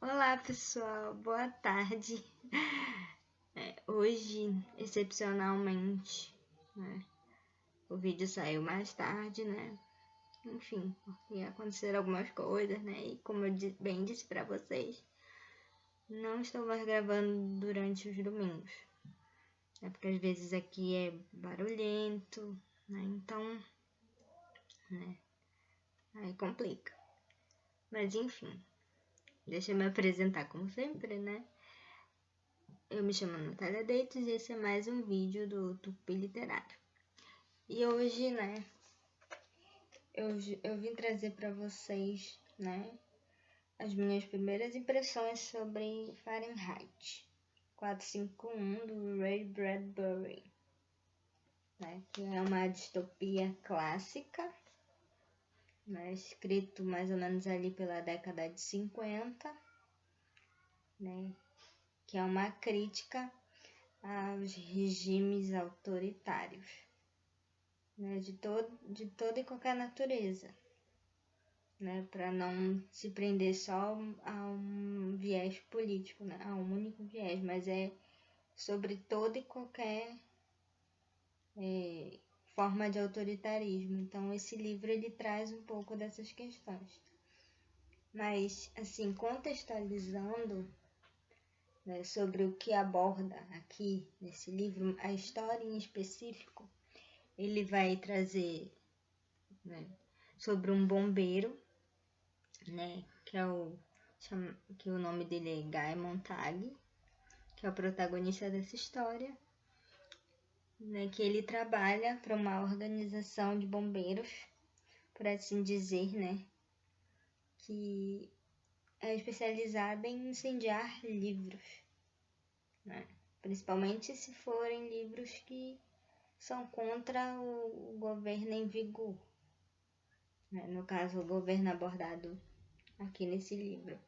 Olá pessoal, boa tarde. Hoje, excepcionalmente, o vídeo saiu mais tarde, Enfim, porque aconteceram algumas coisas, E como eu bem disse pra vocês, não estou mais gravando durante os domingos. Porque às vezes aqui é barulhento, Então, aí complica. Mas enfim, deixa eu me apresentar como sempre, Eu me chamo Natália Deitos e esse é mais um vídeo do Tupi Literário. E hoje, eu vim trazer para vocês, as minhas primeiras impressões sobre Fahrenheit 451 do Ray Bradbury, que é uma distopia clássica, escrito mais ou menos ali pela década de 50, que é uma crítica aos regimes autoritários, de toda e qualquer natureza, para não se prender só a um viés político, a um único viés, mas é sobre toda e qualquer forma de autoritarismo. Então esse livro ele traz um pouco dessas questões. Mas, assim, contextualizando sobre o que aborda aqui nesse livro, a história em específico, ele vai trazer sobre um bombeiro, que o nome dele é Guy Montag, que é o protagonista dessa história, que ele trabalha para uma organização de bombeiros, por assim dizer, que é especializada em incendiar livros, principalmente se forem livros que são contra o governo em vigor, no caso, o governo abordado aqui nesse livro.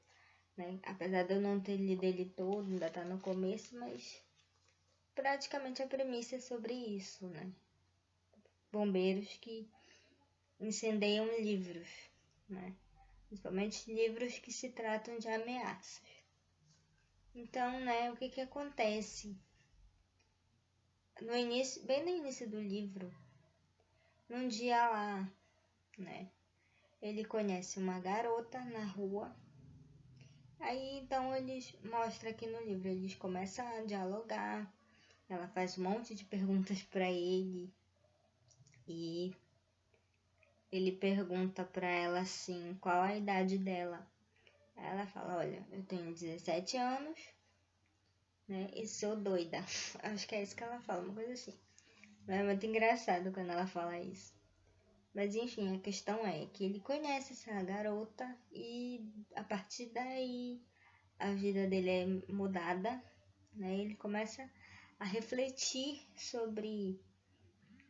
Apesar de eu não ter lido ele todo, ainda tá no começo, mas praticamente a premissa é sobre isso, Bombeiros que incendeiam livros, Principalmente livros que se tratam de ameaças. Então, o que acontece? Bem no início do livro, num dia lá, ele conhece uma garota na rua. Aí, então, mostra aqui no livro, eles começam a dialogar, ela faz um monte de perguntas para ele, e ele pergunta para ela, assim, qual a idade dela. Aí ela fala, olha, eu tenho 17 anos, e sou doida. Acho que é isso que ela fala, uma coisa assim. Mas é muito engraçado quando ela fala isso. Mas enfim, a questão é que ele conhece essa garota e a partir daí a vida dele é mudada, Ele começa a refletir sobre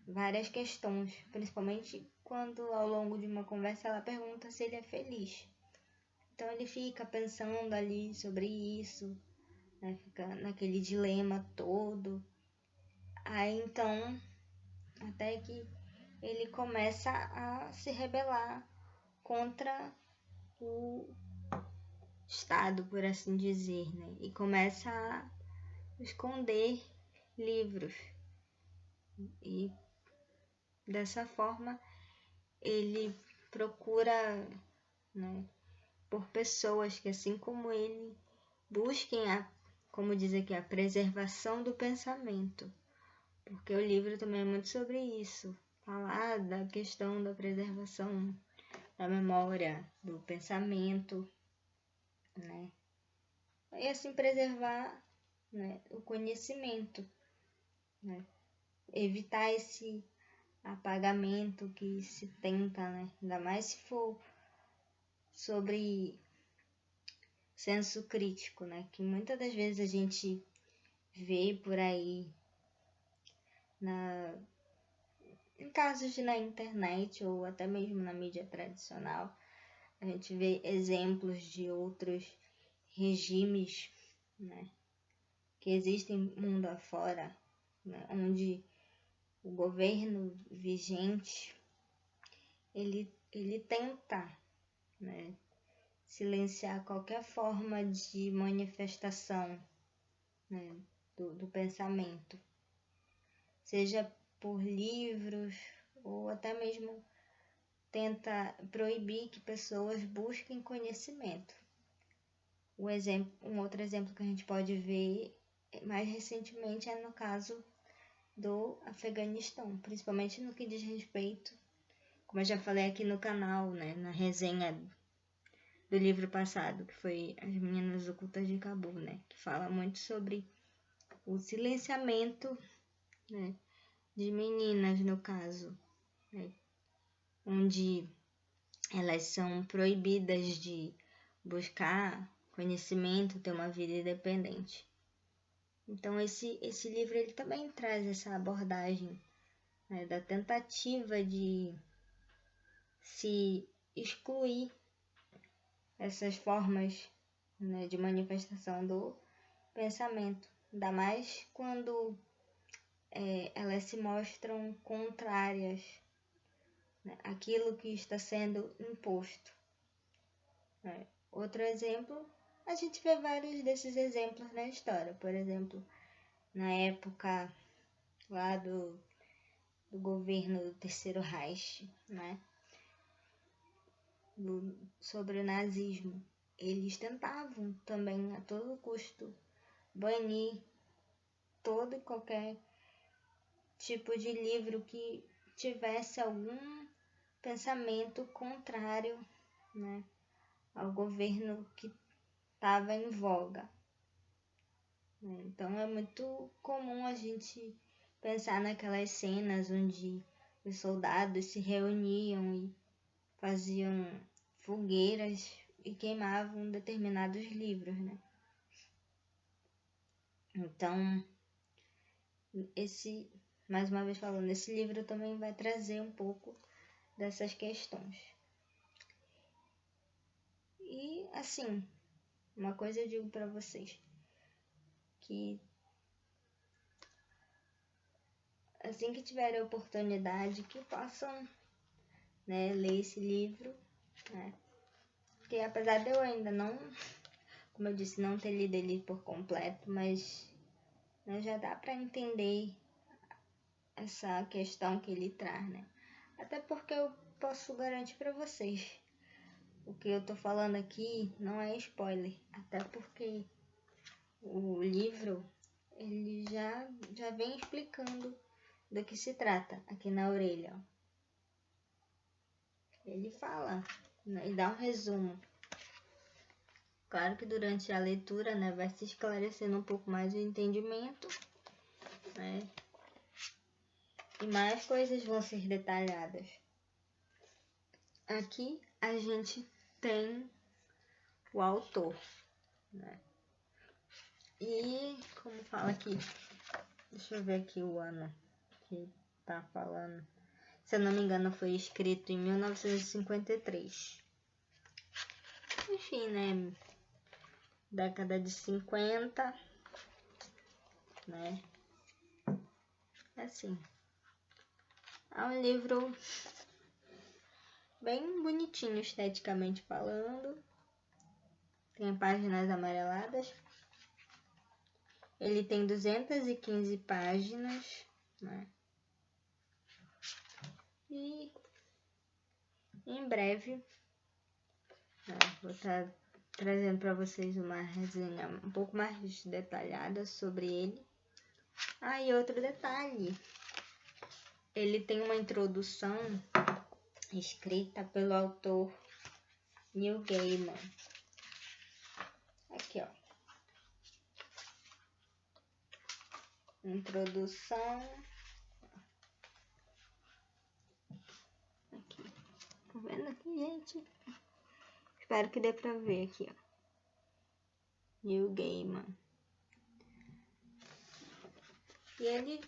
várias questões, principalmente quando ao longo de uma conversa ela pergunta se ele é feliz. Então ele fica pensando ali sobre isso, fica naquele dilema todo. Aí então, até que ele começa a se rebelar contra o Estado, por assim dizer, E começa a esconder livros. E dessa forma ele procura, por pessoas que, assim como ele, busquem como diz aqui, a preservação do pensamento. Porque o livro também é muito sobre isso. Falar da questão da preservação da memória, do pensamento, E assim preservar, o conhecimento, Evitar esse apagamento que se tenta, Ainda mais se for sobre senso crítico, Que muitas das vezes a gente vê por aí em casos na internet ou até mesmo na mídia tradicional, a gente vê exemplos de outros regimes, que existem mundo afora, onde o governo vigente ele tenta, silenciar qualquer forma de manifestação, né, do pensamento, seja por livros ou até mesmo tenta proibir que pessoas busquem conhecimento. Um outro exemplo que a gente pode ver mais recentemente é no caso do Afeganistão, principalmente no que diz respeito, como eu já falei aqui no canal, né, na resenha do livro passado, que foi As Meninas Ocultas de Cabul, né, que fala muito sobre o silenciamento, né, de meninas, no caso, né, onde elas são proibidas de buscar conhecimento, ter uma vida independente. Então esse livro ele também traz essa abordagem, né, da tentativa de se excluir essas formas, né, de manifestação do pensamento, ainda mais quando elas se mostram contrárias, né, àquilo que está sendo imposto. Né. Outro exemplo, a gente vê vários desses exemplos na história. Por exemplo, na época lá do governo do Terceiro Reich, né, sobre o nazismo, eles tentavam também a todo custo banir todo e qualquer tipo de livro que tivesse algum pensamento contrário, né, ao governo que estava em voga. Então é muito comum a gente pensar naquelas cenas onde os soldados se reuniam e faziam fogueiras e queimavam determinados livros, né? Então, mais uma vez falando, esse livro também vai trazer um pouco dessas questões. E, assim, uma coisa eu digo para vocês, que assim que tiverem a oportunidade, que possam, né, ler esse livro, né? Porque apesar de eu ainda não, como eu disse, não ter lido ele por completo, mas, né, já dá para entender essa questão que ele traz, né? Até porque eu posso garantir para vocês, o que eu tô falando aqui não é spoiler, até porque o livro ele já vem explicando do que se trata aqui na orelha. Ele fala, né, e dá um resumo. Claro que durante a leitura, né, vai se esclarecendo um pouco mais o entendimento, né, e mais coisas vão ser detalhadas. Aqui a gente tem o autor, né, e como fala aqui, deixa eu ver aqui o ano que tá falando. Se eu não me engano, foi escrito em 1953. Enfim, né? Década de 50, né? Assim. É um livro bem bonitinho, esteticamente falando. Tem páginas amareladas. Ele tem 215 páginas, né? E em breve, né, vou estar trazendo para vocês uma resenha um pouco mais detalhada sobre ele. Ah, e outro detalhe, ele tem uma introdução escrita pelo autor Neil Gaiman. Aqui, ó. Introdução. Aqui. Tá vendo aqui, gente? Espero que dê pra ver aqui, ó. Neil Gaiman. E ele,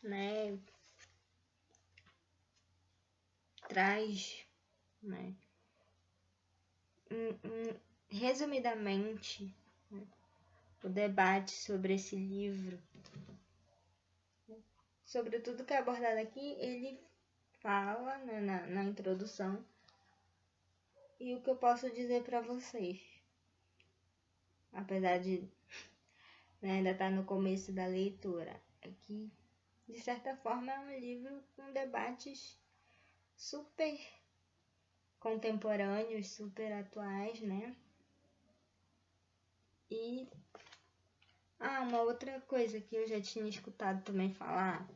né, traz, né, resumidamente, né, o debate sobre esse livro. Sobre tudo que é abordado aqui, ele fala, né, na introdução E o que eu posso dizer para vocês, apesar de, né, ainda estar no começo da leitura, é que, de certa forma, é um livro com debates super contemporâneos, super atuais, né? E uma outra coisa que eu já tinha escutado também falar,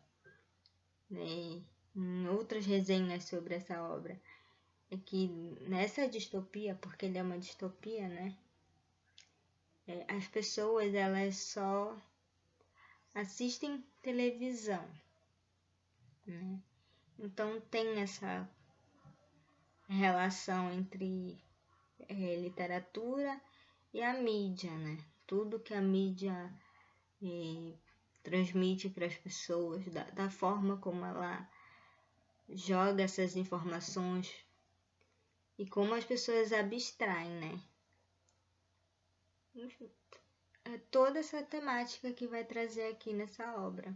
né, em outras resenhas sobre essa obra, é que nessa distopia, porque ele é uma distopia, né? As pessoas, elas só assistem televisão, né? Então tem essa relação entre literatura e a mídia, né? Tudo que a mídia transmite para as pessoas, da forma como ela joga essas informações e como as pessoas abstraem, né? Enfim, é toda essa temática que vai trazer aqui nessa obra,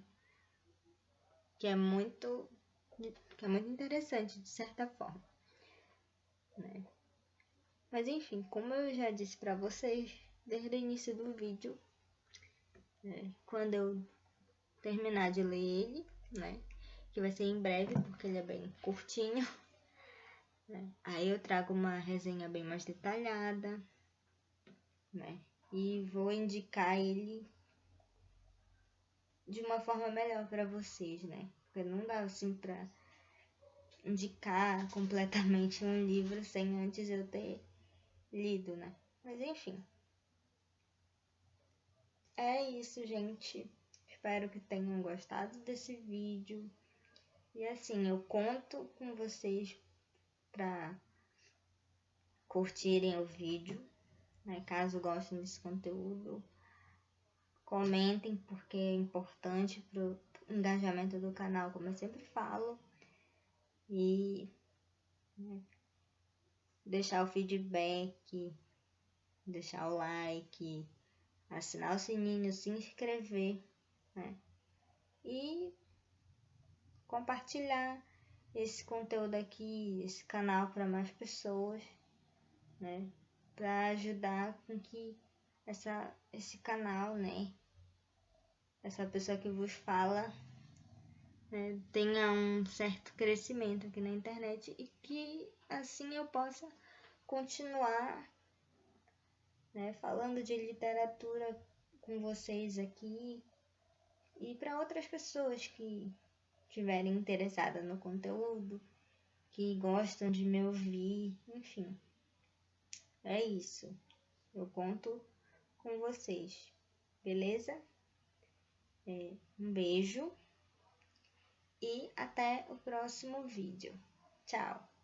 que é muito interessante de certa forma, né? Mas enfim, como eu já disse para vocês desde o início do vídeo, quando eu terminar de ler ele, né, que vai ser em breve porque ele é bem curtinho, né, aí eu trago uma resenha bem mais detalhada, né, e vou indicar ele de uma forma melhor para vocês, né, porque não dá assim para indicar completamente um livro sem antes eu ter lido, né, mas enfim. É isso, gente. Espero que tenham gostado desse vídeo. E assim, eu conto com vocês para curtirem o vídeo, né? Caso gostem desse conteúdo, comentem porque é importante pro engajamento do canal, como eu sempre falo. E deixar o feedback, deixar o like, assinar o sininho, se inscrever, né? E compartilhar esse conteúdo aqui, esse canal para mais pessoas, né? Para ajudar com que esse canal, né? Essa pessoa que vos fala, né, tenha um certo crescimento aqui na internet e que assim eu possa continuar, né, falando de literatura com vocês aqui e para outras pessoas que estiverem interessadas no conteúdo, que gostam de me ouvir, enfim. É isso. Eu conto com vocês, beleza? Um beijo e até o próximo vídeo. Tchau!